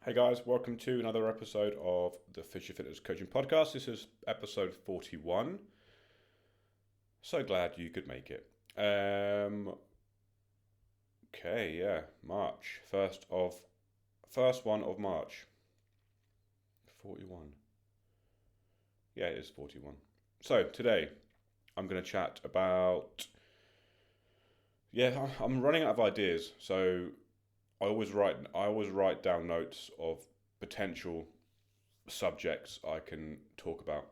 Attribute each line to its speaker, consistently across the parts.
Speaker 1: Hey guys, welcome to another episode of the Fisher Fitness Coaching Podcast. This is episode 41. So glad you could make it. March. First one of March. 41. Yeah, it is 41. So today I'm going to chat about, I'm running out of ideas. So I always write down notes of potential subjects I can talk about,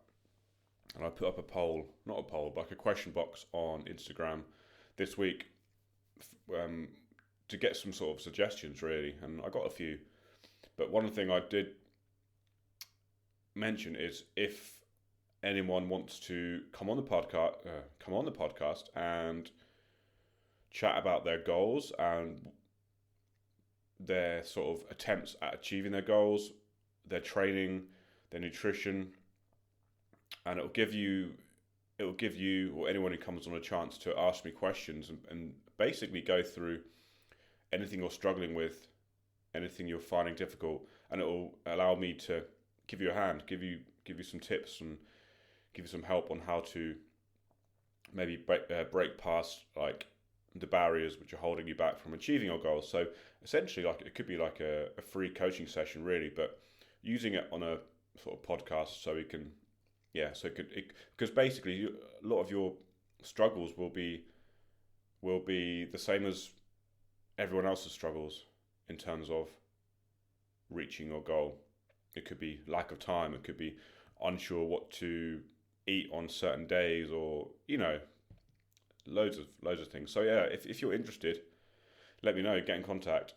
Speaker 1: and I put up not a poll, but like a question box on Instagram this week to get some sort of suggestions, really. And I got a few, but one thing I did mention is if anyone wants to come on the podcast and chat about their goals and their sort of attempts at achieving their goals, their training, their nutrition, and it'll give you or anyone who comes on a chance to ask me questions and basically go through anything you're struggling with, anything you're finding difficult, and it will allow me to give you a hand, give you some tips and give you some help on how to maybe break past like the barriers which are holding you back from achieving your goals. So essentially, like, it could be like a free coaching session, really, but using it on a sort of podcast so we can, because basically a lot of your struggles will be the same as everyone else's struggles in terms of reaching your goal. It could be lack of time, it could be unsure what to eat on certain days, or loads of things. So yeah, if you're interested, let me know, get in contact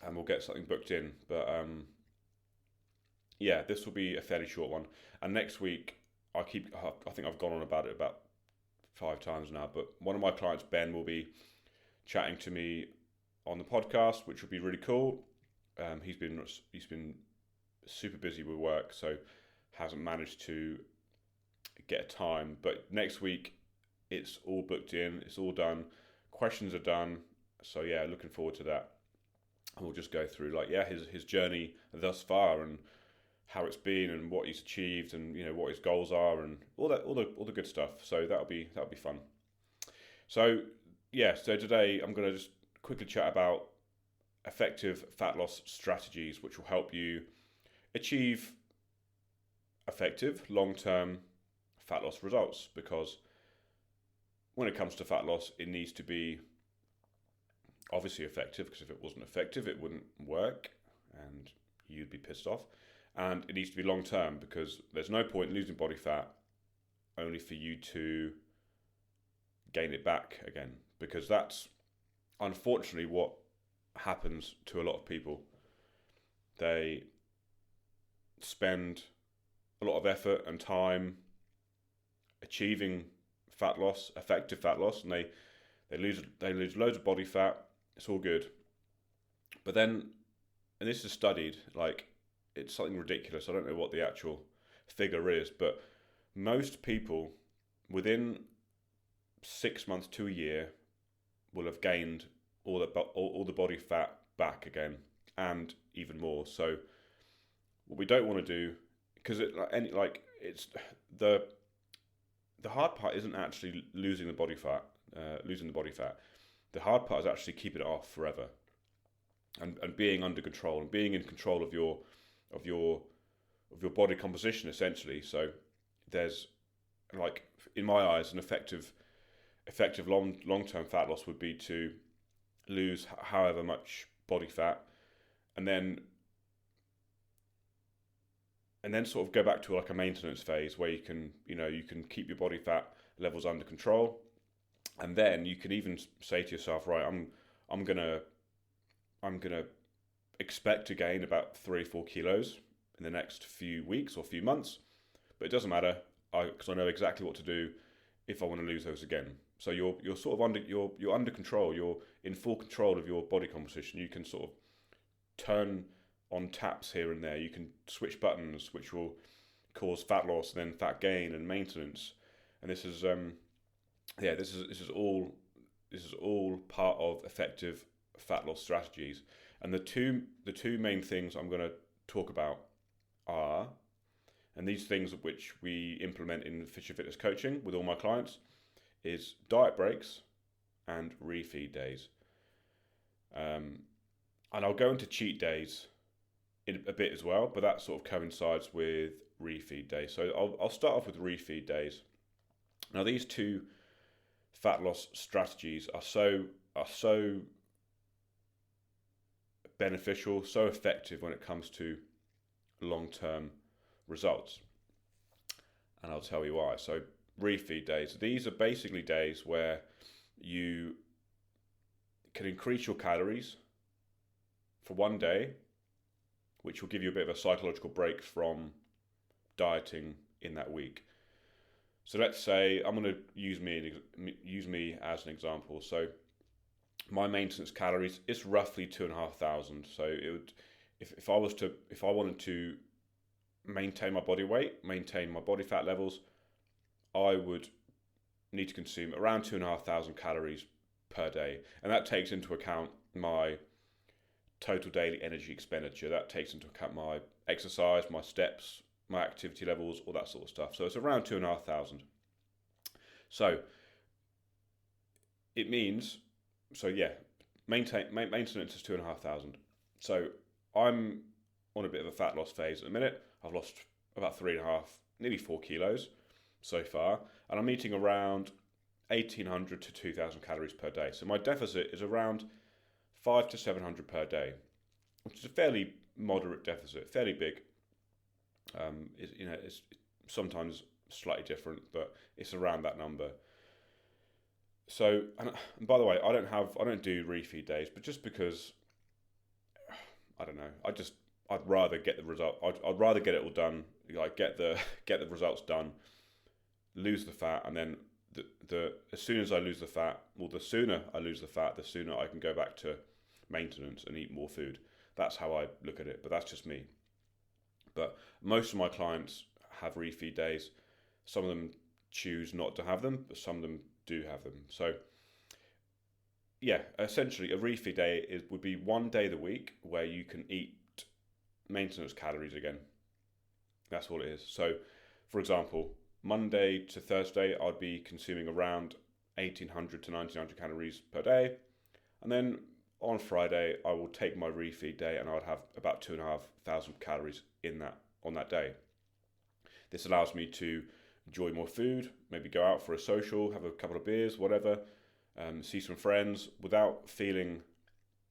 Speaker 1: and we'll get something booked in. But this will be a fairly short one. And next week, I think I've gone on about it about 5 times now, but one of my clients, Ben, will be chatting to me on the podcast, which will be really cool. He's been super busy with work, so hasn't managed to get a time. But next week, it's all booked in, it's all done, questions are done. So yeah, looking forward to that. And we'll just go through his journey thus far and how it's been and what he's achieved and what his goals are and all the good stuff. So that'll be fun. So today I'm going to just quickly chat about effective fat loss strategies which will help you achieve effective long-term fat loss results, because when it comes to fat loss, it needs to be obviously effective, because if it wasn't effective, it wouldn't work and you'd be pissed off. And it needs to be long term, because there's no point in losing body fat only for you to gain it back again, because that's unfortunately what happens to a lot of people. They spend a lot of effort and time achieving effective fat loss, and they lose loads of body fat. It's all good, but then, and this is studied, like, it's something ridiculous. I don't know what the actual figure is, but most people within 6 months to a year will have gained all the body fat back again, and even more. So what we don't want to do, because it's the hard part isn't actually losing the body fat. The hard part is actually keeping it off forever, and being under control and being in control of your body composition, essentially. So there's, like, in my eyes, an effective long-term fat loss would be to lose however much body fat, and then sort of go back to like a maintenance phase where you can keep your body fat levels under control, and then you can even say to yourself, right, I'm gonna expect to gain about 3-4 kilos in the next few weeks or few months, but it doesn't matter, because I know exactly what to do if I want to lose those again. So you're sort of under control. You're in full control of your body composition. You can sort of turn on taps here and there. You can switch buttons, which will cause fat loss, then fat gain and maintenance. And this is all part of effective fat loss strategies. And the two main things I'm going to talk about are, and these things which we implement in Fisher Fitness coaching with all my clients, is diet breaks and refeed days. And I'll go into cheat days in a bit as well, but that sort of coincides with refeed days. So I'll start off with refeed days. Now these two fat loss strategies are so beneficial, so effective when it comes to long-term results. And I'll tell you why. So refeed days, these are basically days where you can increase your calories for one day, which will give you a bit of a psychological break from dieting in that week. So let's say I'm going to use me as an example. So my maintenance calories is roughly 2,500. So it would, if I wanted to maintain my body weight, maintain my body fat levels, I would need to consume around 2,500 calories per day, and that takes into account my total daily energy expenditure. That takes into account my exercise, my steps, my activity levels, all that sort of stuff. So it's around 2,500. So it means, maintenance is 2,500. So I'm on a bit of a fat loss phase at the minute. I've lost about 3.5, nearly 4 kilos so far, and I'm eating around 1,800 to 2,000 calories per day. So my deficit is around 500 to 700 per day, which is a fairly moderate deficit, fairly big. It's sometimes slightly different, but it's around that number. So, and by the way, I don't do refeed days, but just because, I don't know, I'd rather get the result. I'd rather get it all done, like get the results done, lose the fat, and then as soon as I lose the fat, well, the sooner I lose the fat, the sooner I can go back to maintenance and eat more food. That's how I look at it, but that's just me. But most of my clients have refeed days. Some of them choose not to have them, but some of them do have them. So yeah, essentially a refeed day would be one day of the week where you can eat maintenance calories again. That's all it is. So for example, Monday to Thursday, I'd be consuming around 1,800 to 1,900 calories per day. And then on Friday, I will take my refeed day and I would have about 2,500 calories on that day. This allows me to enjoy more food, maybe go out for a social, have a couple of beers, whatever, see some friends without feeling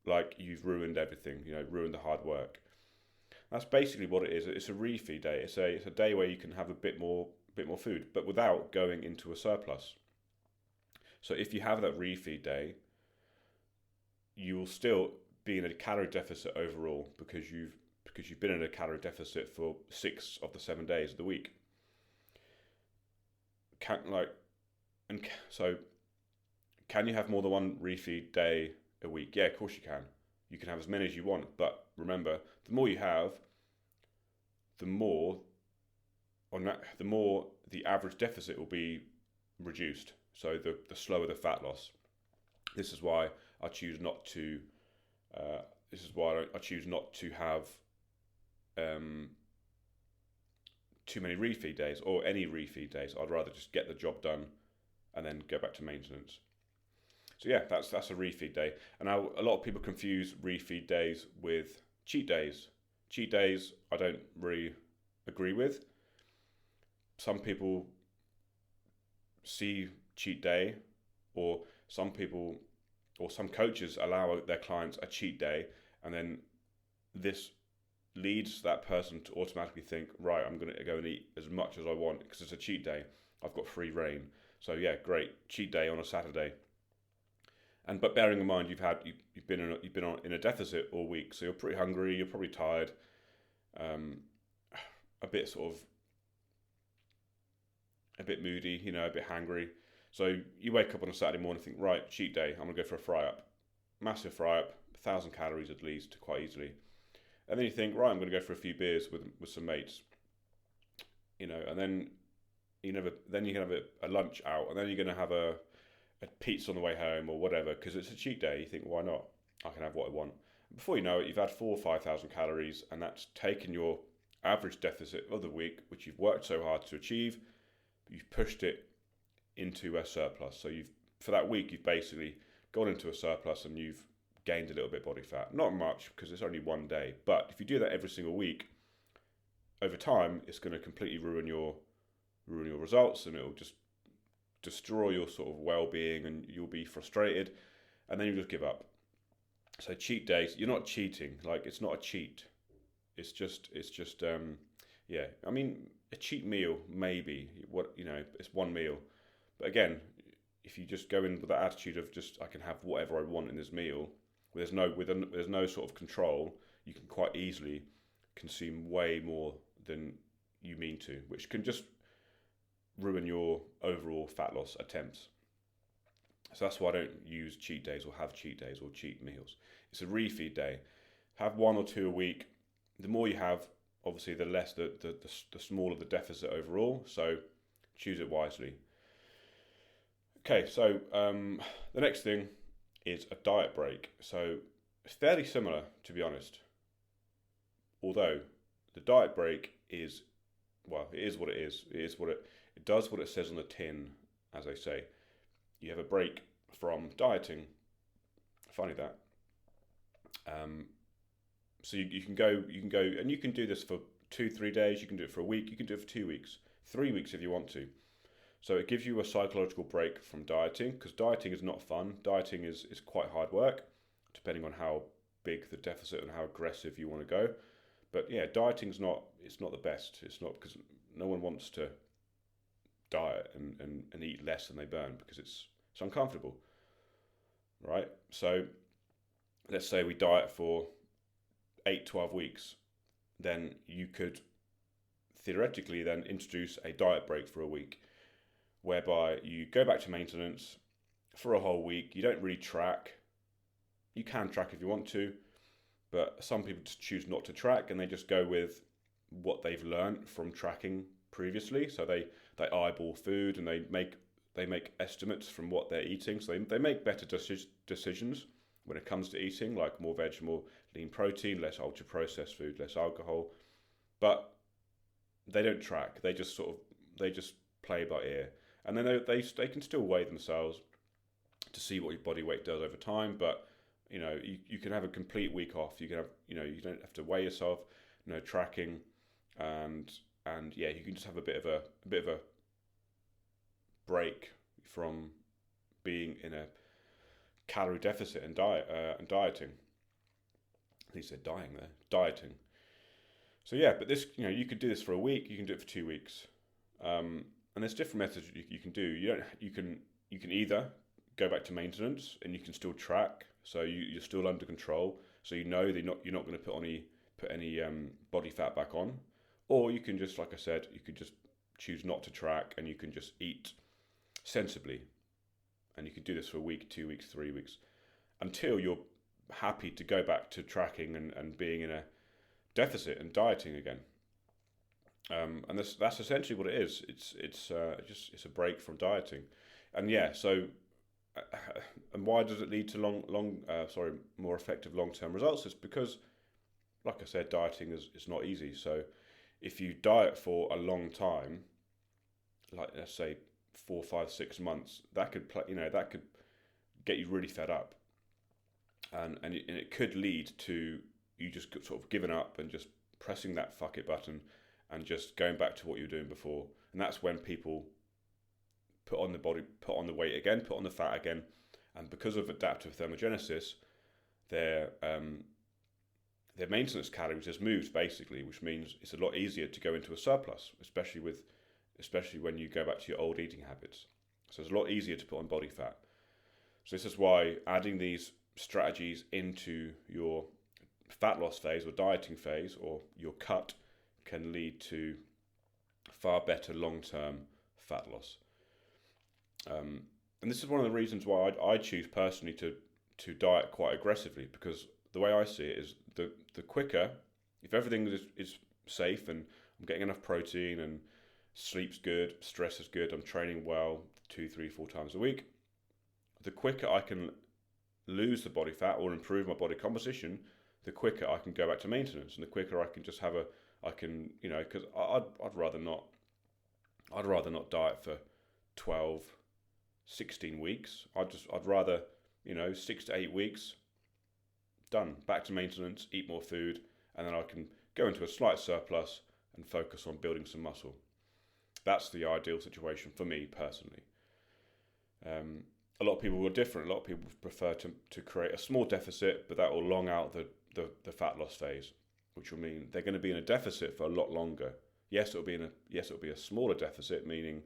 Speaker 1: like you've ruined everything, ruined the hard work. That's basically what it is. It's a refeed day. It's a day where you can have a bit more food, but without going into a surplus. So if you have that refeed day, you will still be in a calorie deficit overall because you've been in a calorie deficit for 6 of the 7 days of the week. Can you have more than one refeed day a week? Yeah, of course you can. You can have as many as you want, but remember, the more you have, the more the average deficit will be reduced. So the slower the fat loss. This is why I choose not to. I choose not to have too many refeed days or any refeed days. I'd rather just get the job done and then go back to maintenance. So yeah, that's a refeed day. And now a lot of people confuse refeed days with cheat days. Cheat days I don't really agree with. Some people see cheat day, or some people or some coaches allow their clients a cheat day, and then this leads that person to automatically think, right, I'm going to go and eat as much as I want because it's a cheat day. I've got free reign. So yeah, great, cheat day on a Saturday. But bearing in mind you've been in a deficit all week, so you're pretty hungry, you're probably tired, a bit moody, a bit hangry. So you wake up on a Saturday morning and think, right, cheat day, I'm going to go for a fry-up. Massive fry-up, 1,000 calories at least, quite easily. And then you think, right, I'm going to go for a few beers with some mates. And then you can have a lunch out, and then you're going to have a pizza on the way home or whatever, because it's a cheat day. You think, why not? I can have what I want. Before you know it, you've had 4 or 5,000 calories, and that's taken your average deficit of the week, which you've worked so hard to achieve, you've pushed it into a surplus. So for that week, you've basically gone into a surplus and you've gained a little bit of body fat. Not much, because it's only one day, but if you do that every single week, over time, it's going to completely ruin your results, and it'll just destroy your sort of well-being, and you'll be frustrated, and then you just give up. So cheat days, you're not cheating. Like, it's not a cheat. It's just yeah. I mean, a cheat meal, maybe, it's one meal, but again, if you just go in with that attitude of just, I can have whatever I want in this meal, there's no sort of control, you can quite easily consume way more than you mean to, which can just ruin your overall fat loss attempts. So that's why I don't use cheat days or have cheat days or cheat meals. It's a refeed day. Have 1 or 2 a week. The more you have, obviously, the less the smaller the deficit overall. So choose it wisely. Okay, so the next thing is a diet break. So it's fairly similar, to be honest. Although the diet break is, well, it is what it is. It does what it says on the tin, as they say. You have a break from dieting. Funny that. So you can go, and you can do this for 2-3 days. You can do it for a week. You can do it for 2 weeks, 3 weeks if you want to. So it gives you a psychological break from dieting, because dieting is not fun. Dieting is quite hard work, depending on how big the deficit and how aggressive you want to go. But yeah, dieting's it's not the best. It's not, because no one wants to diet and eat less than they burn, because it's uncomfortable, right? So let's say we diet for 8-12 weeks, then you could theoretically then introduce a diet break for a week, whereby you go back to maintenance for a whole week. You don't really track. You can track if you want to, but some people just choose not to track, and they just go with what they've learned from tracking previously. So they eyeball food, and they make estimates from what they're eating. So they make better decisions when it comes to eating, like more veg, more lean protein, less ultra processed food, less alcohol. But they don't track. They just play by ear, and then they can still weigh themselves to see what your body weight does over time. But you can have a complete week off. You can have you don't have to weigh yourself, no tracking, and yeah, you can just have a bit of a break from being in a calorie deficit and dieting. He said dying there, dieting. So yeah, but this, you could do this for a week. You can do it for 2 weeks, and there's different methods you can do. You can either go back to maintenance and you can still track, so you're still under control. So you're not going to put any body fat back on, or you can just, like I said, you could just choose not to track, and you can just eat sensibly, and you can do this for a week, 2 weeks, 3 weeks, until you're happy to go back to tracking and being in a deficit and dieting again. And that's essentially what it is. It's a break from dieting, and yeah. So, and why does it lead to more effective long-term results? It's because, like I said, dieting is not easy. So, if you diet for a long time, like let's say 4, 5, 6 months, that could get you really fed up, and it could lead to you just sort of giving up and just pressing that fuck it button and just going back to what you were doing before. And that's when people put on the weight again, put on the fat again, and because of adaptive thermogenesis, their maintenance calories has moved basically, which means it's a lot easier to go into a surplus, especially when you go back to your old eating habits. So it's a lot easier to put on body fat. So this is why adding these strategies into your fat loss phase or dieting phase or your cut can lead to far better long-term fat loss. And this is one of the reasons why I choose personally to diet quite aggressively, because the way I see it is the quicker, if everything is safe and I'm getting enough protein and sleep's good, stress is good, I'm training well 2, 3, 4 times a week, the quicker I can lose the body fat or improve my body composition, the quicker I can go back to maintenance, and the quicker I can just have because I'd rather not. I'd rather not diet for 12, 16 weeks. I'd rather 6 to 8 weeks, done, back to maintenance, eat more food, and then I can go into a slight surplus and focus on building some muscle. That's the ideal situation for me personally. A lot of people are different. A lot of people prefer to create a small deficit, but that will long out the fat loss phase, which will mean they're going to be in a deficit for a lot longer. Yes, it'll be a smaller deficit, meaning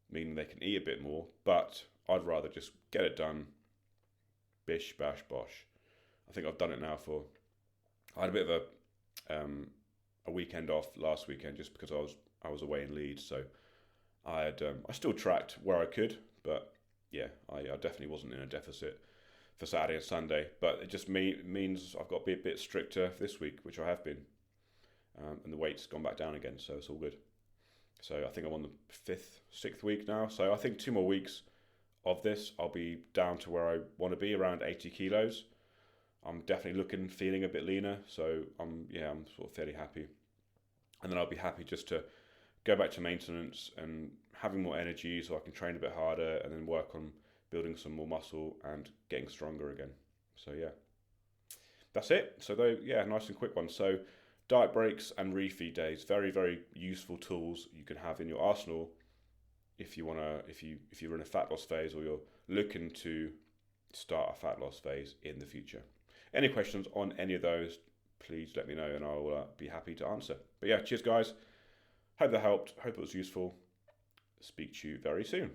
Speaker 1: they can eat a bit more. But I'd rather just get it done. Bish bash bosh. I think I've done it now I had a bit of a weekend off last weekend just because I was away in Leeds, so I still tracked where I could, but yeah, I definitely wasn't in a deficit for Saturday and Sunday. But it just means I've got to be a bit stricter this week, which I have been. And the weight's gone back down again, so it's all good. So I think I'm on the 5th, 6th week now. So I think 2 more weeks of this, I'll be down to where I want to be, around 80 kilos. I'm definitely feeling a bit leaner. So I'm sort of fairly happy. And then I'll be happy just to go back to maintenance and having more energy so I can train a bit harder and then work on building some more muscle and getting stronger again. So yeah, that's it. So nice and quick one. So diet breaks and refeed days, very, very useful tools you can have in your arsenal if you're in a fat loss phase or you're looking to start a fat loss phase in the future. Any questions on any of those, please let me know and I'll be happy to answer. But yeah, cheers guys. Hope that helped. Hope it was useful. Speak to you very soon.